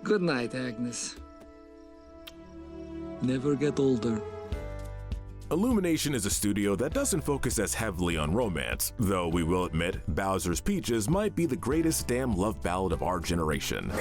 Good night, Agnes. Never get older. Illumination is a studio that doesn't focus as heavily on romance, though we will admit Bowser's Peaches might be the greatest damn love ballad of our generation.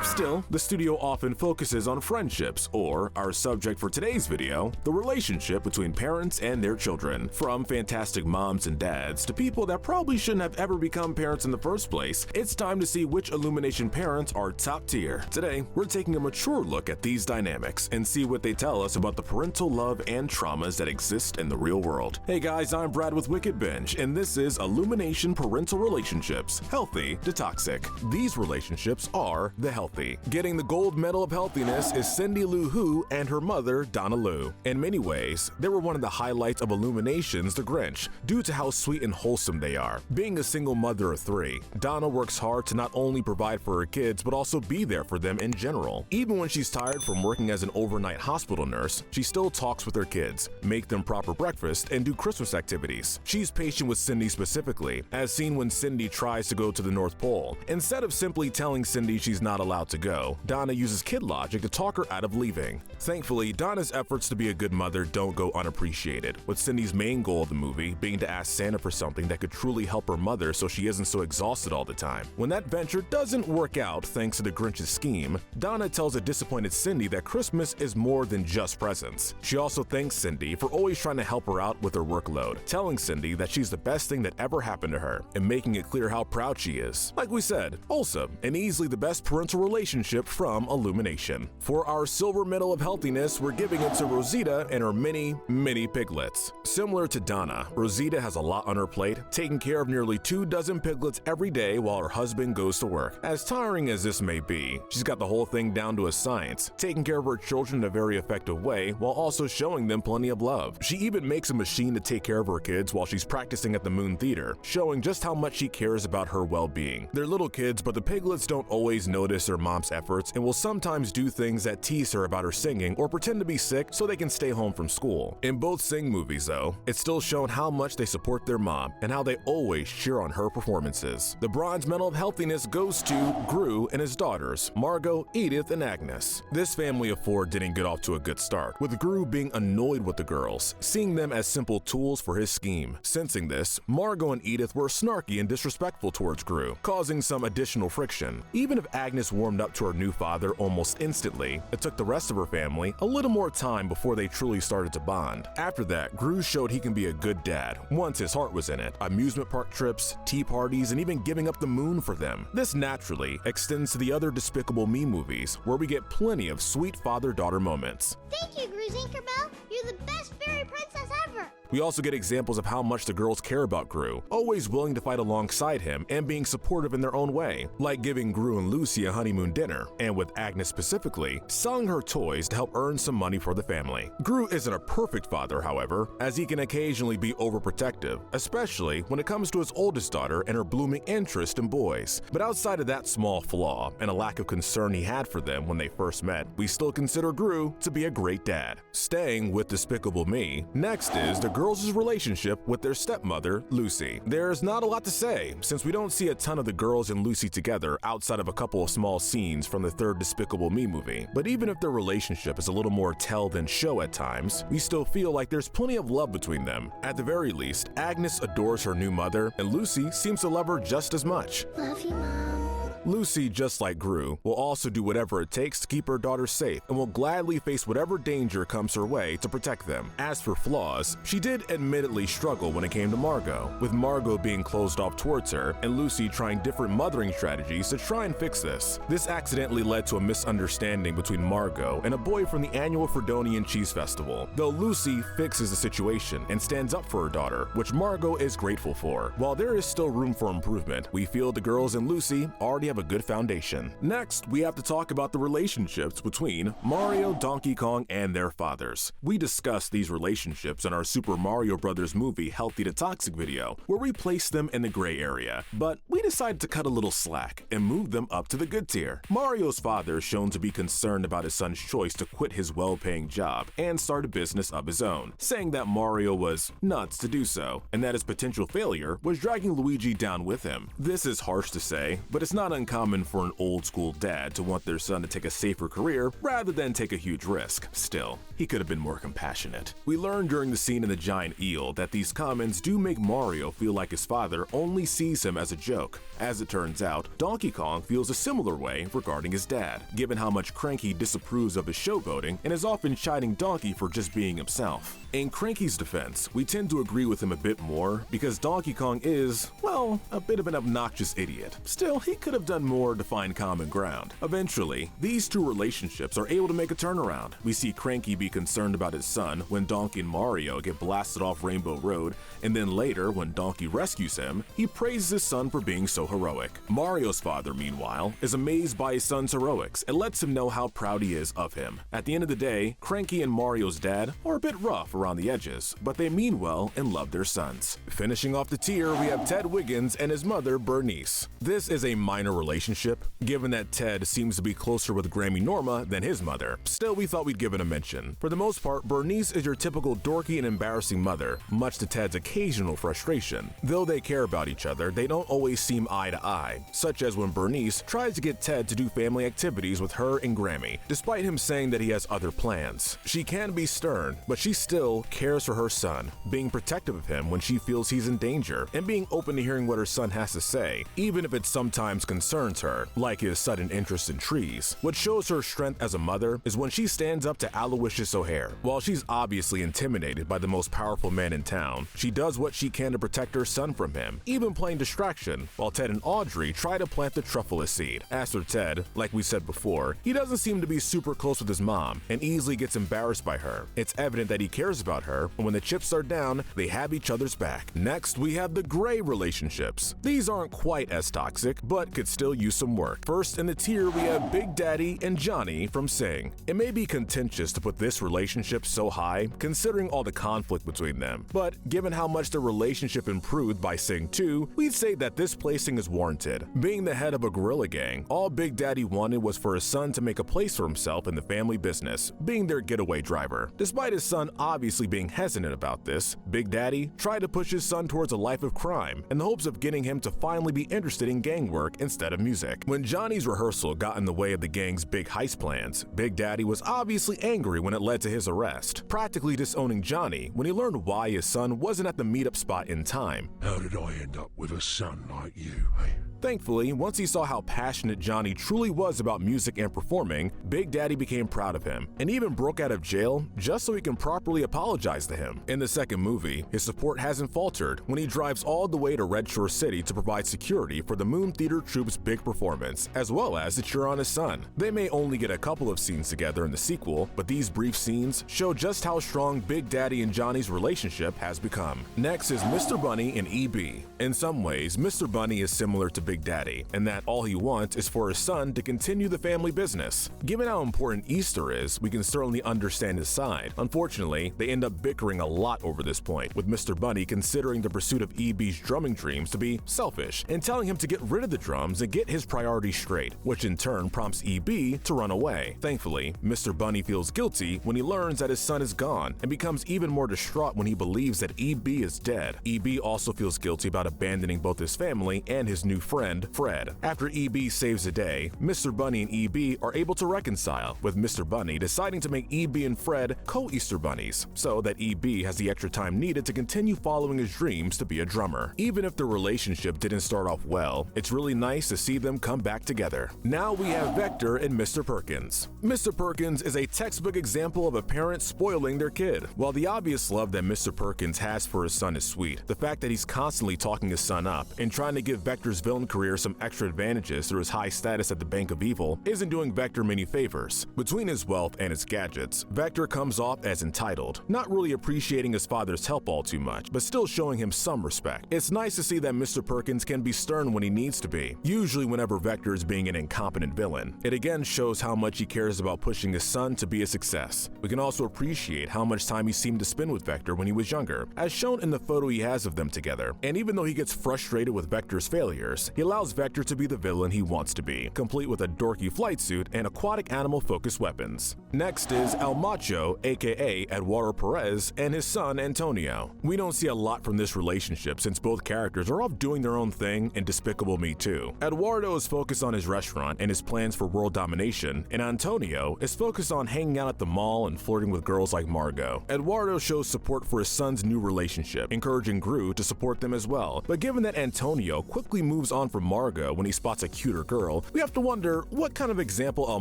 Still, the studio often focuses on friendships, or our subject for today's video, the relationship between parents and their children. From fantastic moms and dads to people that probably shouldn't have ever become parents in the first place, it's time to see which Illumination parents are top tier. Today, we're taking a mature look at these dynamics and see what they tell us about the parental love and traumas that exist in the real world. Hey guys, I'm Brad with Wicked Binge, and this is Illumination Parental Relationships, Healthy to Toxic. These relationships are the healthy. Getting the gold medal of healthiness is Cindy Lou Who and her mother, Donna Lou. In many ways, they were one of the highlights of Illumination's The Grinch, due to how sweet and wholesome they are. Being a single mother of 3, Donna works hard to not only provide for her kids, but also be there for them in general. Even when she's tired from working as an overnight hospital nurse, she still talks with her kids, make them proper breakfast, and do Christmas activities. She's patient with Cindy specifically, as seen when Cindy tries to go to the North Pole. Instead of simply telling Cindy she's not allowed to go, Donna uses kid logic to talk her out of leaving. Thankfully, Donna's efforts to be a good mother don't go unappreciated, with Cindy's main goal of the movie being to ask Santa for something that could truly help her mother so she isn't so exhausted all the time. When that venture doesn't work out thanks to the Grinch's scheme, Donna tells a disappointed Cindy that Christmas is more than just presents. She also thanks Cindy for always trying to help her out with her workload, telling Cindy that she's the best thing that ever happened to her, and making it clear how proud she is. Like we said, wholesome, and easily the best parental relationship from Illumination. For our silver medal of healthiness, we're giving it to Rosita and her mini piglets. Similar to Donna, Rosita has a lot on her plate, taking care of nearly 24 piglets every day while her husband goes to work. As tiring as this may be, she's got the whole thing down to a science, taking care of her children in a very effective way while also showing them plenty of love. She even makes a machine to take care of her kids while she's practicing at the Moon Theater, showing just how much she cares about her well-being. They're little kids, but the piglets don't always notice their mom's efforts and will sometimes do things that tease her about her singing or pretend to be sick so they can stay home from school. In both Sing movies though, it's still shown how much they support their mom and how they always cheer on her performances. The bronze medal of healthiness goes to Gru and his daughters, Margot, Edith, and Agnes. This family of 4 didn't get off to a good start, with Gru being annoyed with the girls, seeing them as simple tools for his scheme. Sensing this, Margot and Edith were snarky and disrespectful towards Gru, causing some additional friction. Even if Agnes warmed up to her new father almost instantly, it took the rest of her family a little more time before they truly started to bond. After that, Gru showed he can be a good dad once his heart was in it. Amusement park trips, tea parties, and even giving up the moon for them. This naturally extends to the other Despicable Me movies, where we get plenty of sweet father-daughter moments. Thank you, Gru Tinkerbell. You're the best fairy princess ever. We also get examples of how much the girls care about Gru, always willing to fight alongside him and being supportive in their own way, like giving Gru and Lucy a honeymoon dinner, and with Agnes specifically, selling her toys to help earn some money for the family. Gru isn't a perfect father, however, as he can occasionally be overprotective, especially when it comes to his oldest daughter and her blooming interest in boys. But outside of that small flaw and a lack of concern he had for them when they first met, we still consider Gru to be a great dad. Staying with Despicable Me, next is the girls' relationship with their stepmother, Lucy. There's not a lot to say, since we don't see a ton of the girls and Lucy together outside of a couple of small scenes from the third Despicable Me movie. But even if their relationship is a little more tell than show at times, we still feel like there's plenty of love between them. At the very least, Agnes adores her new mother, and Lucy seems to love her just as much. Love you, Mom. Lucy, just like Gru, will also do whatever it takes to keep her daughter safe and will gladly face whatever danger comes her way to protect them. As for flaws, she did admittedly struggle when it came to Margot, with Margot being closed off towards her and Lucy trying different mothering strategies to try and fix this. This accidentally led to a misunderstanding between Margot and a boy from the annual Fredonian Cheese Festival, though Lucy fixes the situation and stands up for her daughter, which Margot is grateful for. While there is still room for improvement, we feel the girls and Lucy already have a good foundation. Next, we have to talk about the relationships between Mario, Donkey Kong, and their fathers. We discussed these relationships in our Super Mario Bros. Movie Healthy to Toxic video, where we placed them in the gray area, but we decided to cut a little slack and move them up to the good tier. Mario's father is shown to be concerned about his son's choice to quit his well-paying job and start a business of his own, saying that Mario was nuts to do so, and that his potential failure was dragging Luigi down with him. This is harsh to say, but it's not uncommon for an old-school dad to want their son to take a safer career rather than take a huge risk. Still, he could have been more compassionate. We learned during the scene in The Giant Eel that these comments do make Mario feel like his father only sees him as a joke. As it turns out, Donkey Kong feels a similar way regarding his dad, given how much Cranky disapproves of his showboating and is often chiding Donkey for just being himself. In Cranky's defense, we tend to agree with him a bit more because Donkey Kong is, well, a bit of an obnoxious idiot. Still, he could have done more to find common ground. Eventually, these two relationships are able to make a turnaround. We see Cranky be concerned about his son when Donkey and Mario get blasted off Rainbow Road, and then later, when Donkey rescues him, he praises his son for being so heroic. Mario's father, meanwhile, is amazed by his son's heroics and lets him know how proud he is of him. At the end of the day, Cranky and Mario's dad are a bit rough around the edges, but they mean well and love their sons. Finishing off the tier, we have Ted Wiggins and his mother, Bernice. This is a minor relationship, given that Ted seems to be closer with Grammy Norma than his mother. Still, we thought we'd give it a mention. For the most part, Bernice is your typical dorky and embarrassing mother, much to Ted's occasional frustration. Though they care about each other, they don't always seem eye to eye, such as when Bernice tries to get Ted to do family activities with her and Grammy, despite him saying that he has other plans. She can be stern, but she still cares for her son, being protective of him when she feels he's in danger, and being open to hearing what her son has to say, even if it sometimes concerns her, like his sudden interest in trees. What shows her strength as a mother is when she stands up to Aloysius O'Hare. While she's obviously intimidated by the most powerful man in town, she does what she can to protect her son from him, even playing distraction, while Ted and Audrey try to plant the Truffula seed. As for Ted, like we said before, he doesn't seem to be super close with his mom, and easily gets embarrassed by her. It's evident that he cares about her, and when the chips are down, they have each other's back. Next, we have the gray relationships. These aren't quite as toxic, but could still use some work. First in the tier, we have Big Daddy and Johnny from Sing. It may be contentious to put this relationship so high, considering all the conflict between them, but given how much their relationship improved by Sing 2, we'd say that this placing is warranted. Being the head of a guerrilla gang, all Big Daddy wanted was for his son to make a place for himself in the family business, being their getaway driver. Despite his son obviously being hesitant about this, Big Daddy tried to push his son towards a life of crime in the hopes of getting him to finally be interested in gang work instead of music. When Johnny's rehearsal got in the way of the gang's big heist plans, Big Daddy was obviously angry when it led to his arrest, practically disowning Johnny when he learned why his son wasn't at the meetup spot in time. How did I end up with a son like you, eh? Thankfully, once he saw how passionate Johnny truly was about music and performing, Big Daddy became proud of him, and even broke out of jail just so he can properly apologize to him. In the second movie, his support hasn't faltered when he drives all the way to Red Shore City to provide security for the Moon Theater Troupe's big performance, as well as to cheer on his son. They may only get a couple of scenes together in the sequel, but these brief scenes show just how strong Big Daddy and Johnny's relationship has become. Next is Mr. Bunny and E.B. In some ways, Mr. Bunny is similar to Big Daddy, and that all he wants is for his son to continue the family business. Given how important Easter is, we can certainly understand his side. Unfortunately, they end up bickering a lot over this point, with Mr. Bunny considering the pursuit of EB's drumming dreams to be selfish, and telling him to get rid of the drums and get his priorities straight, which in turn prompts EB to run away. Thankfully, Mr. Bunny feels guilty when he learns that his son is gone, and becomes even more distraught when he believes that EB is dead. EB also feels guilty about abandoning both his family and his new friend, Fred. After EB saves the day, Mr. Bunny and EB are able to reconcile, with Mr. Bunny deciding to make EB and Fred co-Easter Bunnies, so that EB has the extra time needed to continue following his dreams to be a drummer. Even if the relationship didn't start off well, it's really nice to see them come back together. Now we have Vector and Mr. Perkins. Mr. Perkins is a textbook example of a parent spoiling their kid. While the obvious love that Mr. Perkins has for his son is sweet, the fact that he's constantly talking his son up and trying to give Vector's villain career some extra advantages through his high status at the Bank of Evil isn't doing Vector many favors. Between his wealth and his gadgets, Vector comes off as entitled, not really appreciating his father's help all too much, but still showing him some respect. It's nice to see that Mr. Perkins can be stern when he needs to be, usually whenever Vector is being an incompetent villain. It again shows how much he cares about pushing his son to be a success. We can also appreciate how much time he seemed to spend with Vector when he was younger, as shown in the photo he has of them together. And even though he gets frustrated with Vector's failures, He allows Vector to be the villain he wants to be, complete with a dorky flight suit and aquatic animal-focused weapons. Next is El Macho, aka Eduardo Perez, and his son Antonio. We don't see a lot from this relationship since both characters are off doing their own thing in Despicable Me 2. Eduardo is focused on his restaurant and his plans for world domination, and Antonio is focused on hanging out at the mall and flirting with girls like Margot. Eduardo shows support for his son's new relationship, encouraging Gru to support them as well, but given that Antonio quickly moves on from Margot when he spots a cuter girl, we have to wonder what kind of example El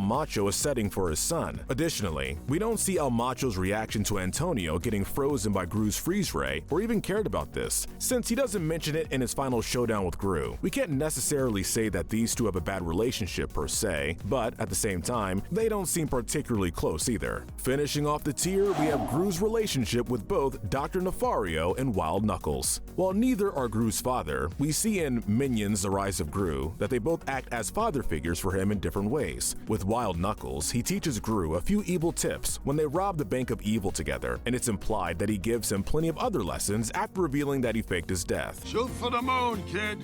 Macho is setting for his son. Additionally, we don't see El Macho's reaction to Antonio getting frozen by Gru's freeze ray or even cared about this, since he doesn't mention it in his final showdown with Gru. We can't necessarily say that these two have a bad relationship per se, but at the same time, they don't seem particularly close either. Finishing off the tier, we have Gru's relationship with both Dr. Nefario and Wild Knuckles. While neither are Gru's father, we see in Minions: The Rise of Gru that they both act as father figures for him in different ways. With Wild Knuckles, he teaches Gru a few evil tips when they rob the Bank of Evil together, and it's implied that he gives him plenty of other lessons after revealing that he faked his death. Shoot for the moon, kid.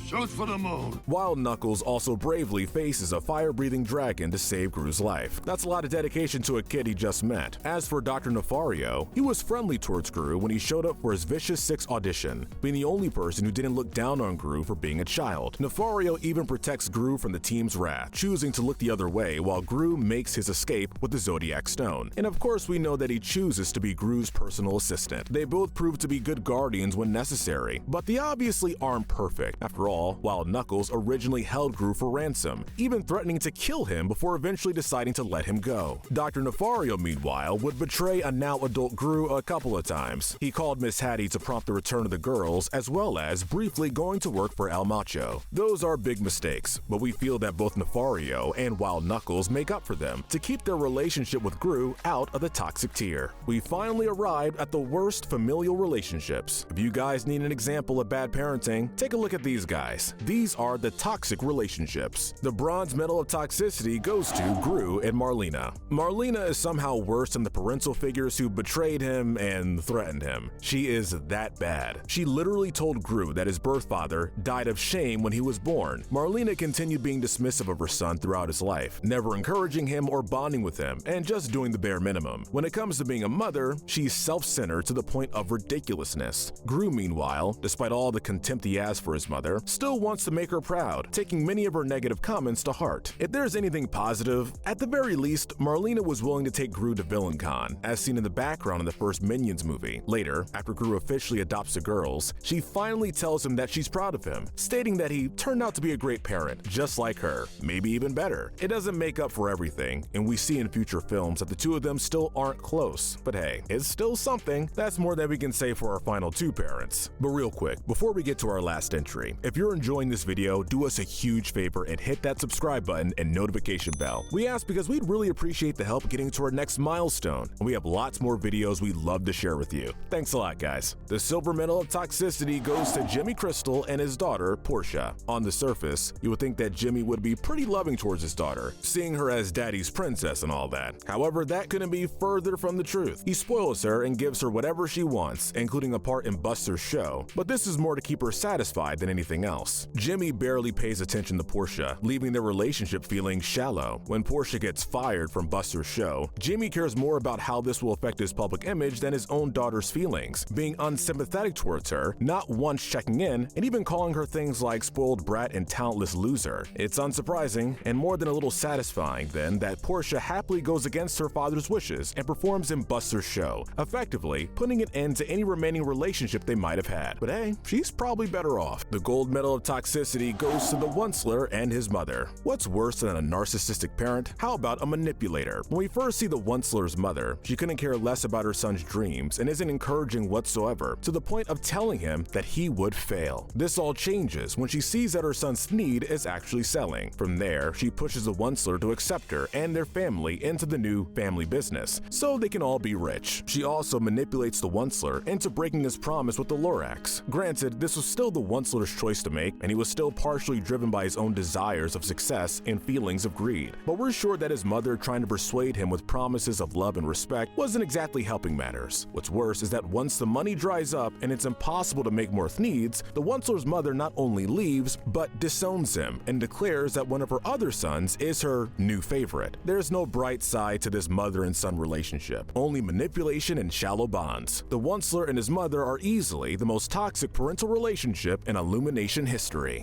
Shoot for the moon. Wild Knuckles also bravely faces a fire-breathing dragon to save Gru's life. That's a lot of dedication to a kid he just met. As for Dr. Nefario, he was friendly towards Gru when he showed up for his Vicious 6 audition, being the only person who didn't look down on Gru for being a child. Nefario even protects Gru from the team's wrath, choosing to look the other way while Gru makes his escape with the Zodiac Stone. And of course we know that he chooses to be Gru's personal assistant. They both prove to be good guardians when necessary, but they obviously aren't perfect. After all, Wild Knuckles originally held Gru for ransom, even threatening to kill him before eventually deciding to let him go. Dr. Nefario, meanwhile, would betray a now-adult Gru a couple of times. He called Miss Hattie to prompt the return of the girls, as well as briefly going to work for El Macho. Those are big mistakes, but we feel that both Nefario and Wild Knuckles make up for them to keep their relationship with Gru out of the toxic tier. We finally arrived at the worst familial relationships. If you guys need an example of bad parenting, take a look at these guys. These are the toxic relationships. The bronze medal of toxicity goes to Gru and Marlena. Marlena is somehow worse than the parental figures who betrayed him and threatened him. She is that bad. She literally told Gru that his birth father died of shame when he was born. Marlena continued being dismissive of her son throughout his life, never encouraging him or bonding with him, and just doing the bare minimum. When it comes to being a mother, she's self-centered to the point of ridiculousness. Gru, meanwhile, despite all the contempt he has for his mother, still wants to make her proud, taking many of her negative comments to heart. If there's anything positive, at the very least, Marlena was willing to take Gru to VillainCon, as seen in the background in the first Minions movie. Later, after Gru officially adopts the girls, she finally tells him that she's proud of him, stating that he turned out to be a great parent, just like her, maybe even better. It doesn't make up for everything, and we see in future films that the two of them still aren't close, but hey, it's still something. That's more than we can say for our final two parents. But real quick, before we get to our last entry, if you're enjoying this video, do us a huge favor and hit that subscribe button and notification bell. We ask because we'd really appreciate the help getting to our next milestone, and we have lots more videos we'd love to share with you. Thanks a lot, guys. The silver medal of toxicity goes to Jimmy Crystal and his daughter, Portia. On the surface, you would think that Jimmy would be pretty loving towards his daughter, seeing her as daddy's princess and all that. However, that couldn't be further from the truth. He spoils her and gives her whatever she wants, including a part in Buster's show, but this is more to keep her satisfied than anything else. Jimmy barely pays attention to Portia, leaving their relationship feeling shallow. When Portia gets fired from Buster's show, Jimmy cares more about how this will affect his public image than his own daughter's feelings, being unsympathetic towards her, not once checking in, and even calling her things like spoiled brat and talentless loser. It's unsurprising, and more than a little satisfying then, that Portia happily goes against her father's wishes and performs in Buster's show, effectively putting an end to any remaining relationship they might have had. But hey, she's probably better off. The gold medal of toxicity goes to the Onceler and his mother. What's worse than a narcissistic parent? How about a manipulator? When we first see the Onceler's mother, she couldn't care less about her son's dreams and isn't encouraging whatsoever, to the point of telling him that he would fail. This all changes when she sees that her son Sneed is actually selling. From there, she pushes the Onceler to accept her and their family into the new family business, so they can all be rich. She also manipulates the Onceler into breaking his promise with the Lorax. Granted, this was still the Onceler's choice to make, and he was still partially driven by his own desires of success and feelings of greed. But we're sure that his mother trying to persuade him with promises of love and respect wasn't exactly helping matters. What's worse is that once the money dries up and it's impossible to make more needs, the Onceler's mother not only leaves, but disowns him and declares that one of her other sons is her new favorite. There's no bright side to this mother and son relationship, only manipulation and shallow bonds. The Onceler and his mother are easily the most toxic parental relationship in Illumination history.